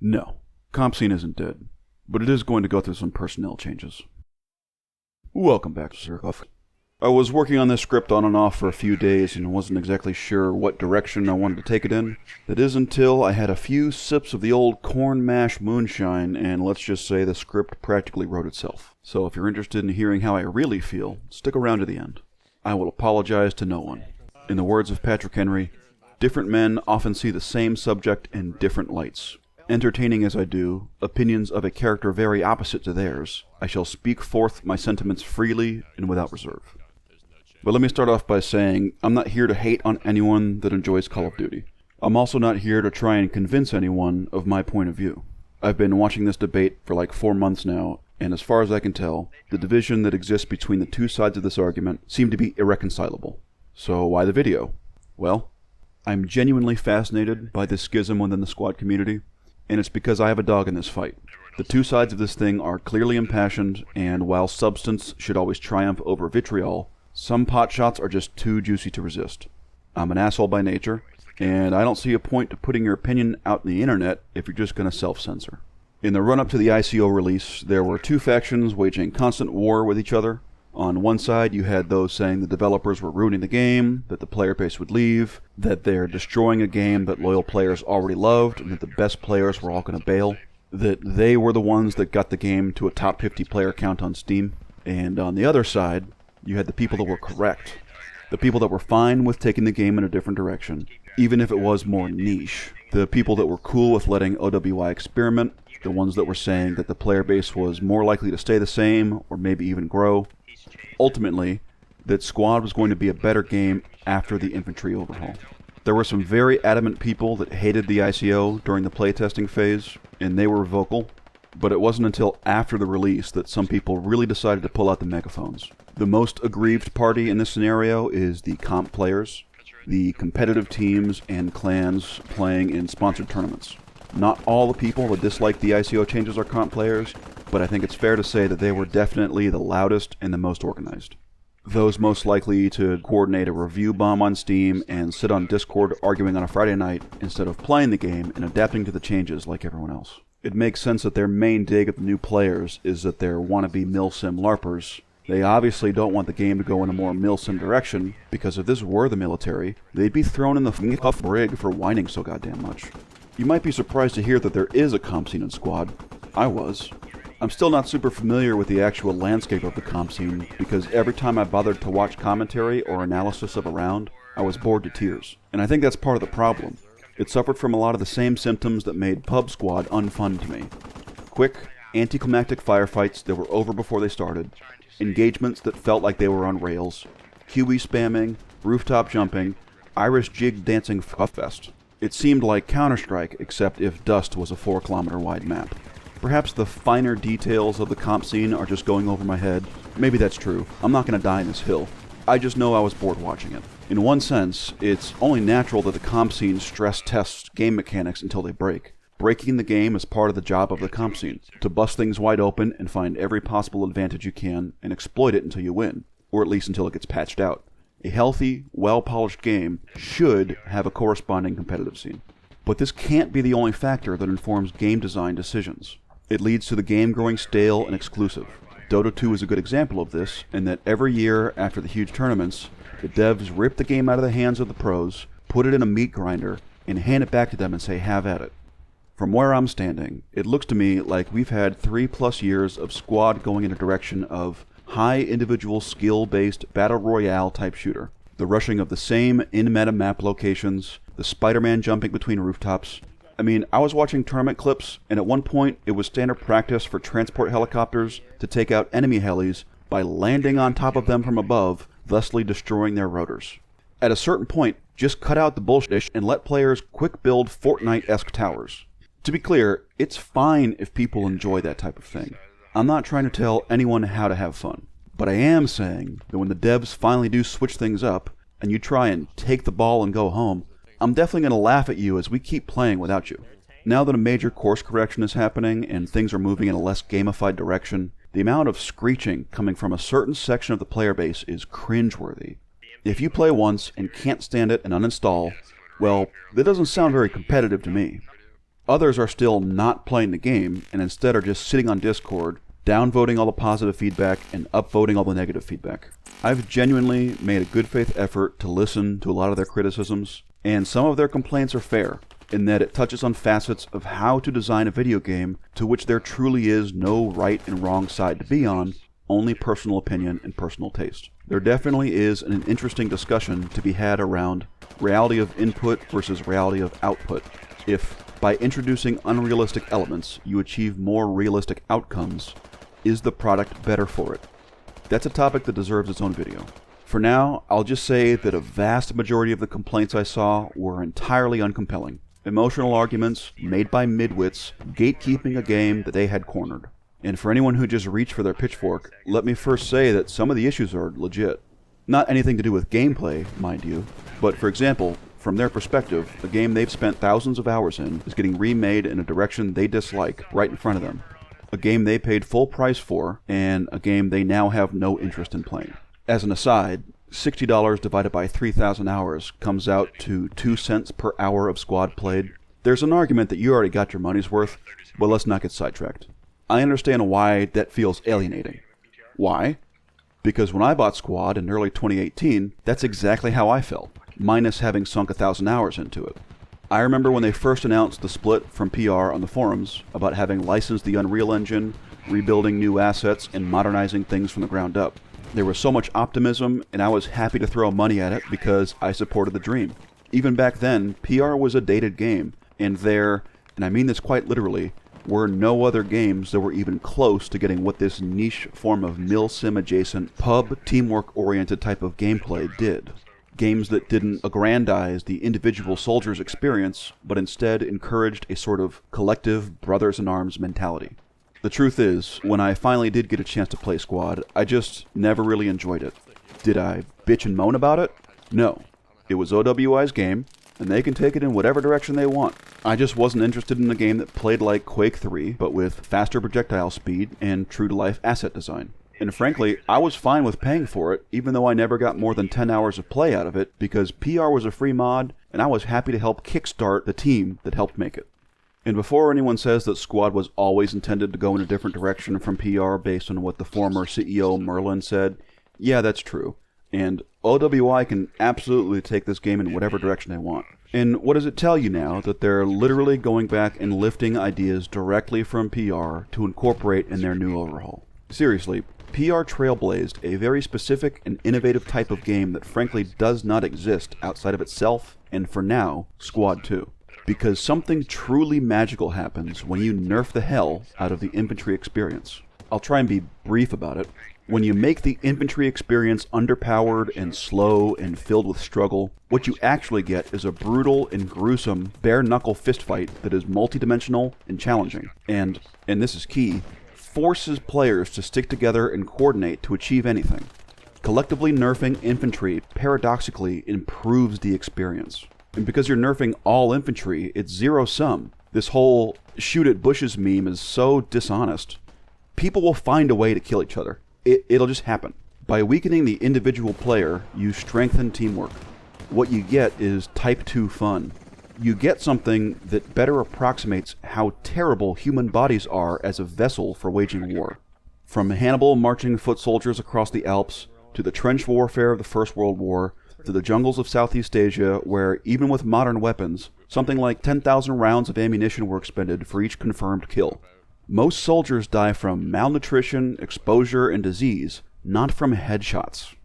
No, comp scene isn't dead, but it is going to go through some personnel changes. Welcome back, Zerkov. I was working on this script on and off for a few days and wasn't exactly sure what direction I wanted to take it in. That is until I had a few sips of the old corn mash moonshine, and let's just say the script practically wrote itself. So if you're interested in hearing how I really feel, stick around to the end. I will apologize to no one. In the words of Patrick Henry, different men often see the same subject in different lights. Entertaining as I do, opinions of a character very opposite to theirs, I shall speak forth my sentiments freely and without reserve. But let me start off by saying, I'm not here to hate on anyone that enjoys Call of Duty. I'm also not here to try and convince anyone of my point of view. I've been watching this debate for like 4 months now, and as far as I can tell, the division that exists between the two sides of this argument seem to be irreconcilable. So why the video? Well, I'm genuinely fascinated by this schism within the squad community, and it's because I have a dog in this fight. The two sides of this thing are clearly impassioned, and while substance should always triumph over vitriol, some potshots are just too juicy to resist. I'm an asshole by nature, and I don't see a point to putting your opinion out in the internet if you're just going to self-censor. In the run-up to the ICO release, there were two factions waging constant war with each other. On one side, you had those saying the developers were ruining the game, that the player base would leave, that they're destroying a game that loyal players already loved, and that the best players were all going to bail, that they were the ones that got the game to a top 50 player count on Steam. And on the other side, you had the people that were correct, the people that were fine with taking the game in a different direction, even if it was more niche, the people that were cool with letting OWI experiment, the ones that were saying that the player base was more likely to stay the same, or maybe even grow. Ultimately, that Squad was going to be a better game after the infantry overhaul. There were some very adamant people that hated the ICO during the playtesting phase, and they were vocal, but it wasn't until after the release that some people really decided to pull out the megaphones. The most aggrieved party in this scenario is the comp players, the competitive teams and clans playing in sponsored tournaments. Not all the people that dislike the ICO changes are comp players, but I think it's fair to say that they were definitely the loudest and the most organized. Those most likely to coordinate a review bomb on Steam and sit on Discord arguing on a Friday night instead of playing the game and adapting to the changes like everyone else. It makes sense that their main dig at the new players is that they're wannabe milsim LARPers. They obviously don't want the game to go in a more milsim direction, because if this were the military, they'd be thrown in the f***ing brig for whining so goddamn much. You might be surprised to hear that there is a comp scene in Squad. I was. I'm still not super familiar with the actual landscape of the comp scene, because every time I bothered to watch commentary or analysis of a round, I was bored to tears. And I think that's part of the problem. It suffered from a lot of the same symptoms that made Pub Squad unfun to me. Quick, anticlimactic firefights that were over before they started, engagements that felt like they were on rails, QE spamming, rooftop jumping, Irish jig dancing fest. It seemed like Counter-Strike, except if Dust was a 4-kilometer wide map. Perhaps the finer details of the comp scene are just going over my head. Maybe that's true. I'm not going to die on this hill. I just know I was bored watching it. In one sense, it's only natural that the comp scene stress tests game mechanics until they break. Breaking the game is part of the job of the comp scene, to bust things wide open and find every possible advantage you can and exploit it until you win, or at least until it gets patched out. A healthy, well-polished game should have a corresponding competitive scene. But this can't be the only factor that informs game design decisions. It leads to the game growing stale and exclusive. Dota 2 is a good example of this, in that every year after the huge tournaments, the devs rip the game out of the hands of the pros, put it in a meat grinder, and hand it back to them and say, have at it. From where I'm standing, it looks to me like we've had 3+ years of Squad going in a direction of high individual skill-based battle royale type shooter. The rushing of the same in-meta map locations, the Spider-Man jumping between rooftops. I mean, I was watching tournament clips, and at one point it was standard practice for transport helicopters to take out enemy helis by landing on top of them from above, thusly destroying their rotors. At a certain point, just cut out the bullshit and let players quick build Fortnite-esque towers. To be clear, it's fine if people enjoy that type of thing. I'm not trying to tell anyone how to have fun. But I am saying that when the devs finally do switch things up, and you try and take the ball and go home, I'm definitely going to laugh at you as we keep playing without you. Now that a major course correction is happening and things are moving in a less gamified direction, the amount of screeching coming from a certain section of the player base is cringeworthy. If you play once and can't stand it and uninstall, well, that doesn't sound very competitive to me. Others are still not playing the game and instead are just sitting on Discord, downvoting all the positive feedback and upvoting all the negative feedback. I've genuinely made a good faith effort to listen to a lot of their criticisms, and some of their complaints are fair, in that it touches on facets of how to design a video game to which there truly is no right and wrong side to be on, only personal opinion and personal taste. There definitely is an interesting discussion to be had around reality of input versus reality of output. If, by introducing unrealistic elements, you achieve more realistic outcomes, is the product better for it? That's a topic that deserves its own video. For now, I'll just say that a vast majority of the complaints I saw were entirely uncompelling. Emotional arguments made by midwits gatekeeping a game that they had cornered. And for anyone who just reached for their pitchfork, let me first say that some of the issues are legit. Not anything to do with gameplay, mind you, but for example, from their perspective, a game they've spent thousands of hours in is getting remade in a direction they dislike right in front of them. A game they paid full price for, and a game they now have no interest in playing. As an aside, $60 divided by 3,000 hours comes out to 2 cents per hour of squad played. There's an argument that you already got your money's worth, but let's not get sidetracked. I understand why that feels alienating. Why? Because when I bought Squad in early 2018, that's exactly how I felt, minus having sunk 1,000 hours into it. I remember when they first announced the split from PR on the forums about having licensed the Unreal Engine, rebuilding new assets, and modernizing things from the ground up. There was so much optimism, and I was happy to throw money at it because I supported the dream. Even back then, PR was a dated game, and there, and I mean this quite literally, were no other games that were even close to getting what this niche form of mil-sim adjacent, pub, teamwork-oriented type of gameplay did. Games that didn't aggrandize the individual soldier's experience, but instead encouraged a sort of collective brothers-in-arms mentality. The truth is, when I finally did get a chance to play Squad, I just never really enjoyed it. Did I bitch and moan about it? No. It was OWI's game, and they can take it in whatever direction they want. I just wasn't interested in a game that played like Quake 3, but with faster projectile speed and true-to-life asset design. And frankly, I was fine with paying for it, even though I never got more than 10 hours of play out of it, because PR was a free mod, and I was happy to help kickstart the team that helped make it. And before anyone says that Squad was always intended to go in a different direction from PR based on what the former CEO Merlin said, yeah, that's true. And OWI can absolutely take this game in whatever direction they want. And what does it tell you now that they're literally going back and lifting ideas directly from PR to incorporate in their new overhaul? Seriously, PR trailblazed a very specific and innovative type of game that frankly does not exist outside of itself, and for now, Squad 2. Because something truly magical happens when you nerf the hell out of the infantry experience. I'll try and be brief about it. When you make the infantry experience underpowered and slow and filled with struggle, what you actually get is a brutal and gruesome bare-knuckle fistfight that is multidimensional and challenging. And this is key, forces players to stick together and coordinate to achieve anything. Collectively nerfing infantry paradoxically improves the experience. And because you're nerfing all infantry, it's zero-sum. This whole shoot at bushes meme is so dishonest. People will find a way to kill each other. It'll just happen. By weakening the individual player, you strengthen teamwork. What you get is Type 2 fun. You get something that better approximates how terrible human bodies are as a vessel for waging war. From Hannibal marching foot soldiers across the Alps, to the trench warfare of the First World War, to the jungles of Southeast Asia, where, even with modern weapons, something like 10,000 rounds of ammunition were expended for each confirmed kill. Most soldiers die from malnutrition, exposure, and disease, not from headshots.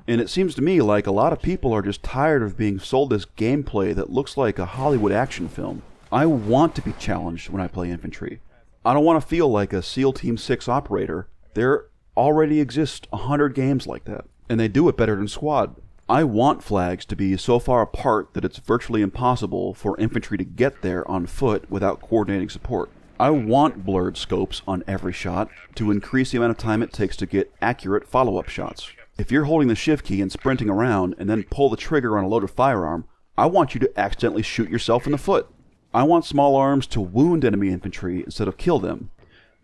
And it seems to me like a lot of people are just tired of being sold this gameplay that looks like a Hollywood action film. I want to be challenged when I play infantry. I don't want to feel like a SEAL Team 6 operator. There already exist 100 games like that, and they do it better than Squad. I want flags to be so far apart that it's virtually impossible for infantry to get there on foot without coordinating support. I want blurred scopes on every shot to increase the amount of time it takes to get accurate follow-up shots. If you're holding the shift key and sprinting around and then pull the trigger on a loaded firearm, I want you to accidentally shoot yourself in the foot. I want small arms to wound enemy infantry instead of kill them.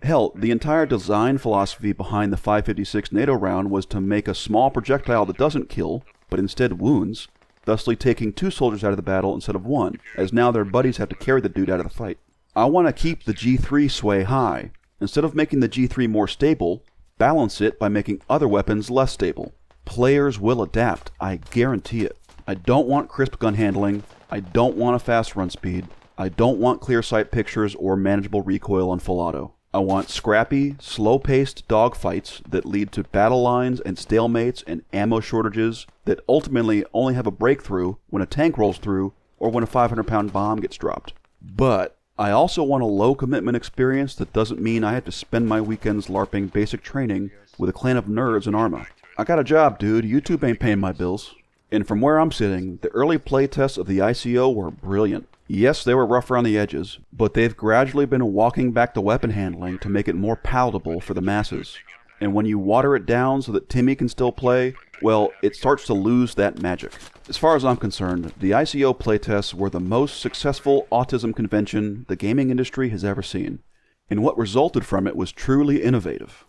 Hell, the entire design philosophy behind the 5.56 NATO round was to make a small projectile that doesn't kill, but instead wounds, thusly taking 2 soldiers out of the battle instead of 1, as now their buddies have to carry the dude out of the fight. I want to keep the G3 sway high. Instead of making the G3 more stable, balance it by making other weapons less stable. Players will adapt, I guarantee it. I don't want crisp gun handling, I don't want a fast run speed, I don't want clear sight pictures or manageable recoil on full auto. I want scrappy, slow-paced dogfights that lead to battle lines and stalemates and ammo shortages that ultimately only have a breakthrough when a tank rolls through or when a 500-pound bomb gets dropped. But I also want a low-commitment experience that doesn't mean I have to spend my weekends LARPing basic training with a clan of nerds in Arma. I got a job, dude. YouTube ain't paying my bills. And from where I'm sitting, the early playtests of the ICO were brilliant. Yes, they were rough around the edges, but they've gradually been walking back the weapon handling to make it more palatable for the masses. And when you water it down so that Timmy can still play, well, it starts to lose that magic. As far as I'm concerned, the ICO playtests were the most successful autism convention the gaming industry has ever seen. And what resulted from it was truly innovative.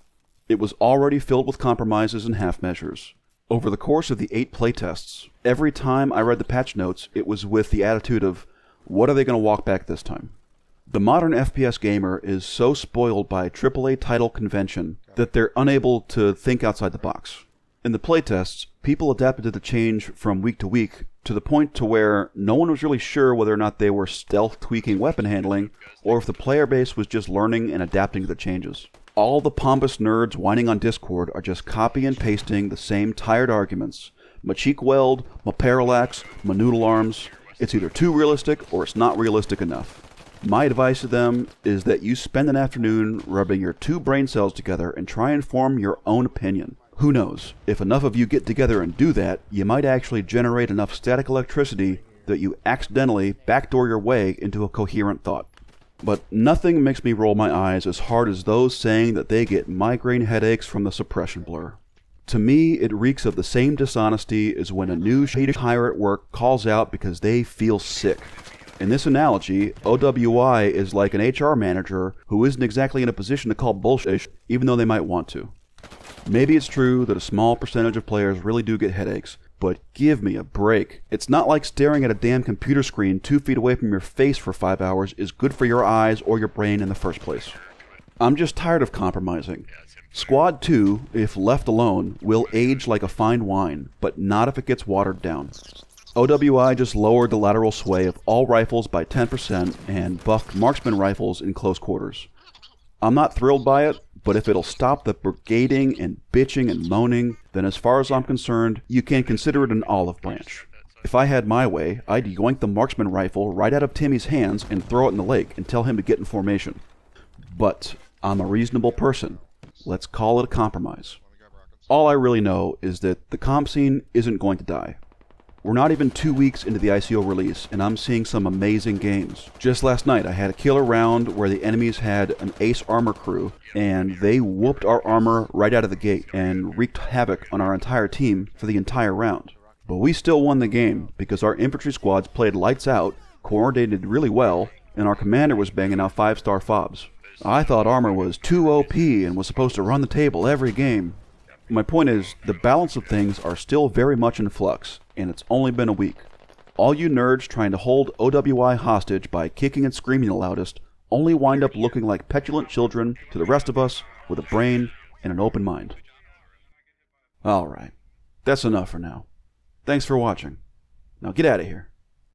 It was already filled with compromises and half measures. Over the course of the 8 playtests, every time I read the patch notes, it was with the attitude of, what are they going to walk back this time? The modern FPS gamer is so spoiled by AAA title convention that they're unable to think outside the box. In the playtests, people adapted to the change from week to week to the point to where no one was really sure whether or not they were stealth tweaking weapon handling or if the player base was just learning and adapting to the changes. All the pompous nerds whining on Discord are just copy and pasting the same tired arguments. My cheek weld, my parallax, my noodle arms. It's either too realistic or it's not realistic enough. My advice to them is that you spend an afternoon rubbing your 2 brain cells together and try and form your own opinion. Who knows, if enough of you get together and do that, you might actually generate enough static electricity that you accidentally backdoor your way into a coherent thought. But nothing makes me roll my eyes as hard as those saying that they get migraine headaches from the suppression blur. To me, it reeks of the same dishonesty as when a new shady hire at work calls out because they feel sick. In this analogy, OWI is like an HR manager who isn't exactly in a position to call bullshit, even though they might want to. Maybe it's true that a small percentage of players really do get headaches, but give me a break. It's not like staring at a damn computer screen 2 feet away from your face for 5 hours is good for your eyes or your brain in the first place. I'm just tired of compromising. Squad 2, if left alone, will age like a fine wine, but not if it gets watered down. OWI just lowered the lateral sway of all rifles by 10% and buffed marksman rifles in close quarters. I'm not thrilled by it, but if it'll stop the brigading and bitching and moaning, then as far as I'm concerned, you can consider it an olive branch. If I had my way, I'd yoink the marksman rifle right out of Timmy's hands and throw it in the lake and tell him to get in formation. But I'm a reasonable person. Let's call it a compromise. All I really know is that the comp scene isn't going to die. We're not even 2 weeks into the ICO release, and I'm seeing some amazing games. Just last night, I had a killer round where the enemies had an ace armor crew, and they whooped our armor right out of the gate and wreaked havoc on our entire team for the entire round. But we still won the game because our infantry squads played lights out, coordinated really well, and our commander was banging out 5-star fobs. I thought armor was too OP and was supposed to run the table every game. My point is, the balance of things are still very much in flux, and it's only been a week. All you nerds trying to hold OWI hostage by kicking and screaming the loudest only wind up looking like petulant children to the rest of us with a brain and an open mind. Alright, that's enough for now. Thanks for watching. Now get out of here.